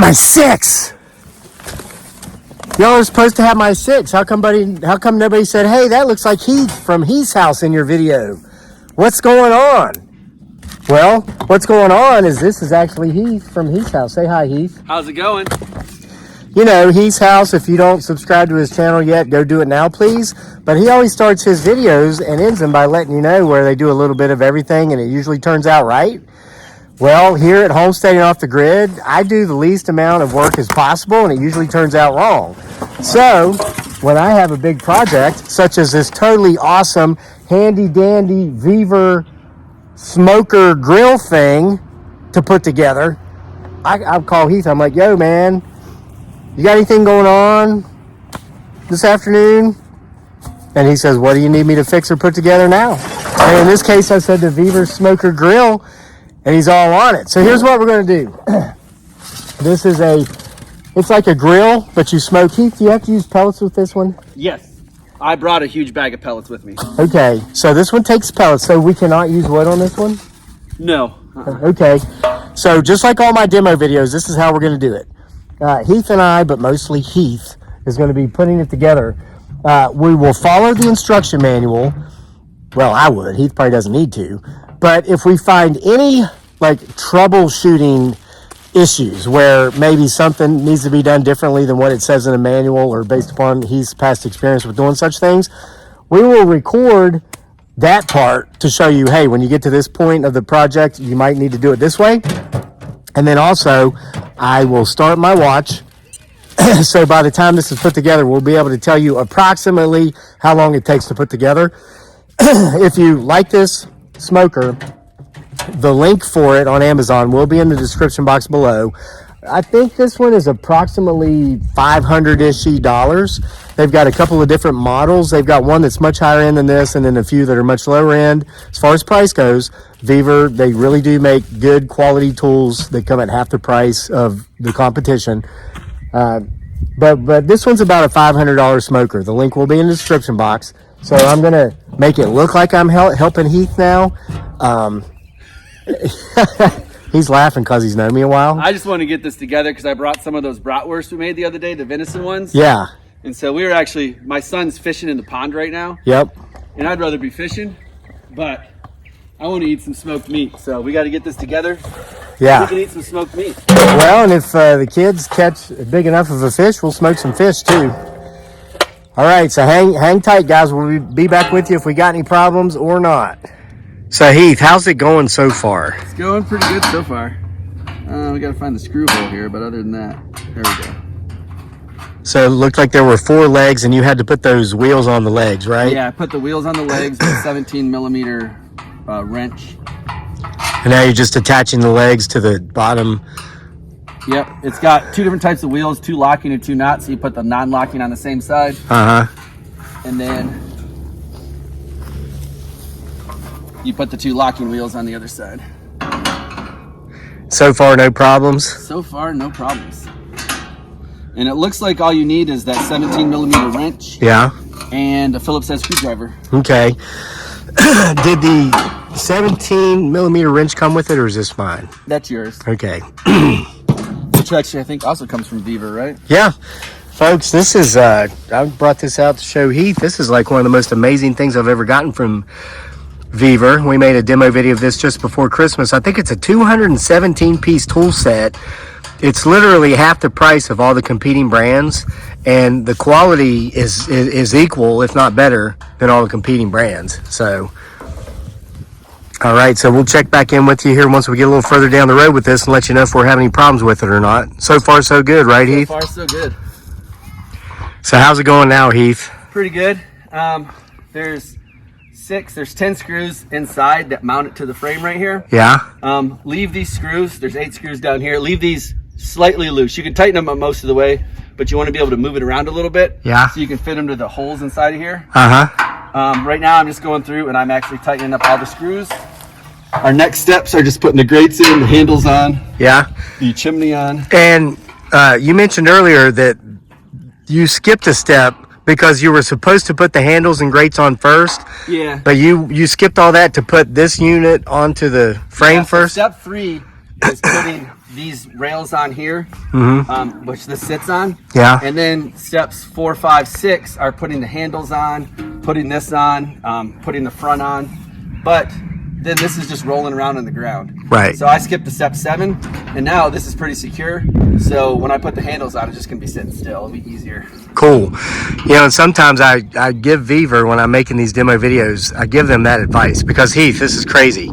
my 6. Y'all are supposed to have my 6. How come nobody said, hey, that looks like Heath from Heath's house in your video? What's going on? Well, what's going on is this is actually Heath from Heath's house. Say hi, Heath. How's it going? You know, Heath's house, if you don't subscribe to his channel yet, go do it now, please. But he always starts his videos and ends them by letting you know where they do a little bit of everything, and it usually turns out right. Well, here at Homesteading Off the Grid, I do the least amount of work as possible, and it usually turns out wrong. So, when I have a big project, such as this totally awesome, handy-dandy Vevor smoker grill thing to put together, I call Heath. I'm like, yo, man, you got anything going on this afternoon? And he says, what do you need me to fix or put together now? And in this case, I said the Vevor smoker grill, and he's all on it. So here's what we're going to do. This is it's like a grill, but you smoke. Heath, do you have to use pellets with this one? Yes. I brought a huge bag of pellets with me. Okay, so this one takes pellets, so we cannot use wood on this one? No. Okay, so just like all my demo videos, this is how we're going to do it. Heath and I, but mostly Heath, is going to be putting it together. We will follow the instruction manual. Well, I would. Heath probably doesn't need to. But if we find any like troubleshooting issues where maybe something needs to be done differently than what it says in a manual or based upon Heath's past experience with doing such things, we will record that part to show you, hey, when you get to this point of the project, you might need to do it this way. And then also, I will start my watch. So by the time this is put together, we'll be able to tell you approximately how long it takes to put together. If you like this smoker, the link for it on Amazon will be in the description box below. I think this one is approximately $500-ish. They've got a couple of different models. They've got one that's much higher end than this, and then a few that are much lower end. As far as price goes, Vevor, they really do make good quality tools that come at half the price of the competition. But this one's about a $500 smoker. The link will be in the description box. So I'm going to make it look like I'm helping Heath now. He's laughing because he's known me a while. I just want to get this together because I brought some of those bratwursts we made the other day, the venison ones. Yeah. And so my son's fishing in the pond right now. Yep. And I'd rather be fishing, but I want to eat some smoked meat. So we got to get this together. Yeah. We can eat some smoked meat. Well, and if the kids catch big enough of a fish, we'll smoke some fish too. All right, so hang tight, guys. We'll be back with you if we got any problems or not. So, Heath, how's it going so far? It's going pretty good so far. We got to find the screw hole here, but other than that, there we go. So, it looked like there were 4 legs, and you had to put those wheels on the legs, right? Yeah, I put the wheels on the legs with a 17-millimeter wrench. And now you're just attaching the legs to the bottom. Yep, it's got 2 different types of wheels, 2 locking and 2 not, so you put the non-locking on the same side. Uh-huh. And then you put the 2 locking wheels on the other side. So far, no problems? So far, no problems. And it looks like all you need is that 17-millimeter wrench. Yeah. And a Phillips head screwdriver. Okay. Did the 17-millimeter wrench come with it, or is this mine? That's yours. Okay. Which actually I think also comes from Vevor, right? Yeah. Folks, this is, I brought this out to show Heath. This is like one of the most amazing things I've ever gotten from Vevor. We made a demo video of this just before Christmas. I think it's a 217-piece tool set. It's literally half the price of all the competing brands, and the quality is equal, if not better, than all the competing brands. So, all right, so we'll check back in with you here once we get a little further down the road with this and let you know if we're having any problems with it or not. So far, so good, right, Heath? So far, so good. So how's it going now, Heath? Pretty good. There's 10 screws inside that mount it to the frame right here. Yeah. Leave these screws, there's 8 screws down here. Leave these slightly loose. You can tighten them up most of the way, but you want to be able to move it around a little bit. Yeah. So you can fit them to the holes inside of here. Uh-huh. Right now I'm just going through and I'm actually tightening up all the screws. Our next steps are just putting the grates in, the handles on. Yeah. The chimney on. And you mentioned earlier that you skipped a step because you were supposed to put the handles and grates on first. Yeah. But you skipped all that to put this unit onto the frame first? So step 3 is putting these rails on here, which this sits on. Yeah. And then steps 4, 5, 6 are putting the handles on, putting this on, putting the front on. But then this is just rolling around on the ground. Right. So I skipped to step 7, and now this is pretty secure. So when I put the handles on, it's just gonna be sitting still. It'll be easier. Cool. You know, and sometimes I give Vevor, when I'm making these demo videos, I give them that advice because Heath, this is crazy.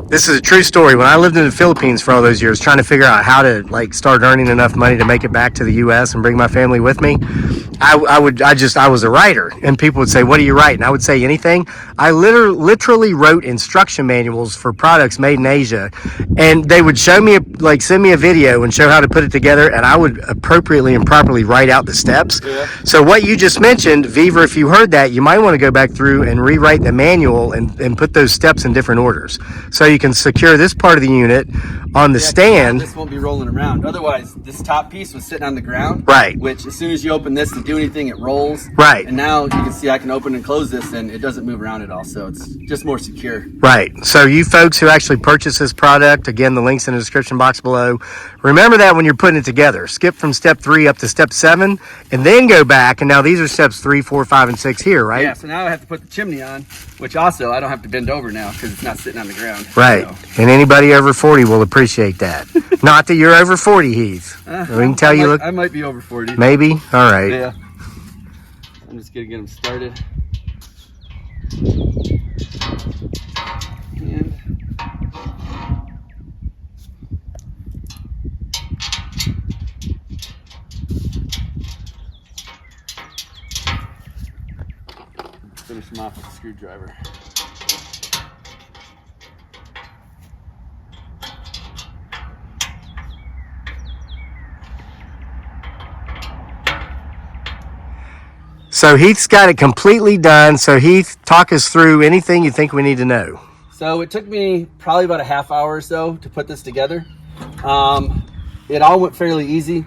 This is a true story. When I lived in the Philippines for all those years, trying to figure out how to like start earning enough money to make it back to the U.S. and bring my family with me, I was a writer, and people would say, "What do you write?" And I would say anything. I literally wrote instruction manuals for products made in Asia, and they would show me send me a video and show how to put it together, and I would appropriately and properly write out the steps. Yeah. So what you just mentioned, Vevor, if you heard that, you might want to go back through and rewrite the manual and put those steps in different orders, so you can secure this part of the unit on the stand. This won't be rolling around. Otherwise, this top piece was sitting on the ground. Right. Which, as soon as you open this to do anything, it rolls. Right. And now you can see I can open and close this, and it doesn't move around at all. So it's just more secure. Right. So you folks who actually purchase this product, again, the link's in the description box below. Remember that when you're putting it together. Skip from step 3 up to step 7, and then go back. And now these are steps 3, 4, 5, and 6 here, right? Yeah. So now I have to put the chimney on, which also I don't have to bend over now because it's not sitting on the ground. Right. So. And anybody over 40 will appreciate that. Not that you're over 40, Heath. We can tell you look. I might be over 40. Maybe? All right. Yeah. I'm just gonna get them started. And finish them off with a screwdriver. So Heath's got it completely done. So Heath, talk us through anything you think we need to know. So it took me probably about a half hour or so to put this together. It all went fairly easy.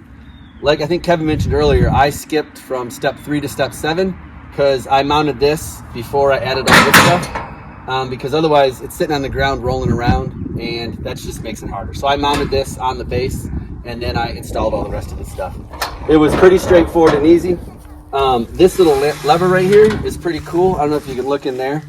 Like I think Kevin mentioned earlier, I skipped from step 3 to step 7 because I mounted this before I added all this stuff. Because otherwise it's sitting on the ground rolling around, and that just makes it harder. So I mounted this on the base, and then I installed all the rest of the stuff. It was pretty straightforward and easy. This little lever right here is pretty cool. I don't know if you can look in there.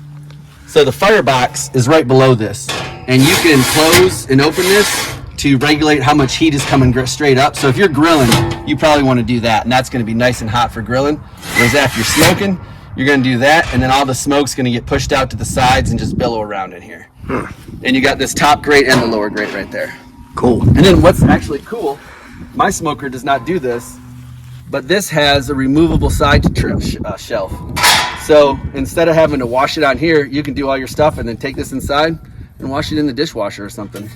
So the firebox is right below this, and you can close and open this to regulate how much heat is coming straight up. So if you're grilling, you probably want to do that, and that's going to be nice and hot for grilling. Whereas after you're smoking, you're going to do that, and then all the smoke's going to get pushed out to the sides and just billow around in here. And you got this top grate and the lower grate right there. Cool. And then what's actually cool, my smoker does not do this, but this has a removable side shelf. So instead of having to wash it on here, you can do all your stuff and then take this inside and wash it in the dishwasher or something.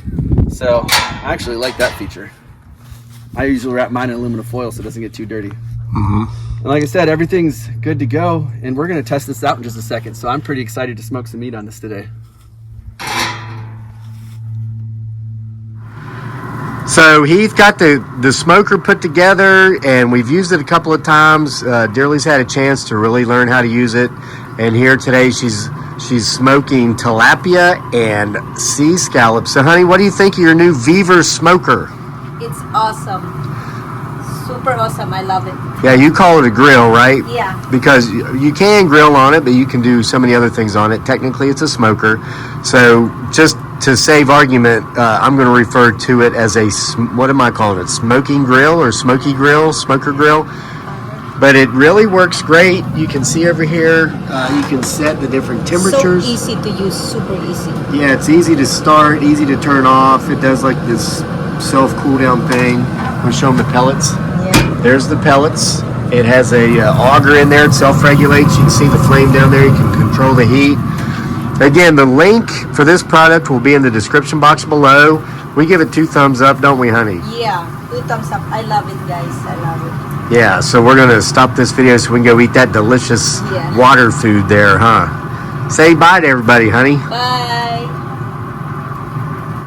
So I actually like that feature. I usually wrap mine in aluminum foil so it doesn't get too dirty. And like I said, everything's good to go, and we're gonna test this out in just a second. So I'm pretty excited to smoke some meat on this today. So Heath got the smoker put together, and we've used it a couple of times. Dearly's had a chance to really learn how to use it, and here today she's smoking tilapia and sea scallops. So honey, what do you think of your new Vevor smoker? It's awesome. Super awesome. I love it. Yeah, you call it a grill, right? Yeah. Because you can grill on it, but you can do so many other things on it. Technically, it's a smoker. So just to save argument, I'm going to refer to it as a, what am I calling it? Smoking grill or smoky grill, smoker grill. But it really works great. You can see over here, you can set the different temperatures. So easy to use, super easy. Yeah, it's easy to start, easy to turn off. It does like this self cool down thing. I'm going to show them the pellets. Yeah. There's the pellets. It has a auger in there. It self-regulates. You can see the flame down there. You can control the heat. Again, the link for this product will be in the description box below. We give it 2 thumbs up, don't we, honey? Yeah, 2 thumbs up. I love it, guys. I love it. Yeah, so we're going to stop this video so we can go eat that delicious water food there, huh? Say bye to everybody, honey. Bye.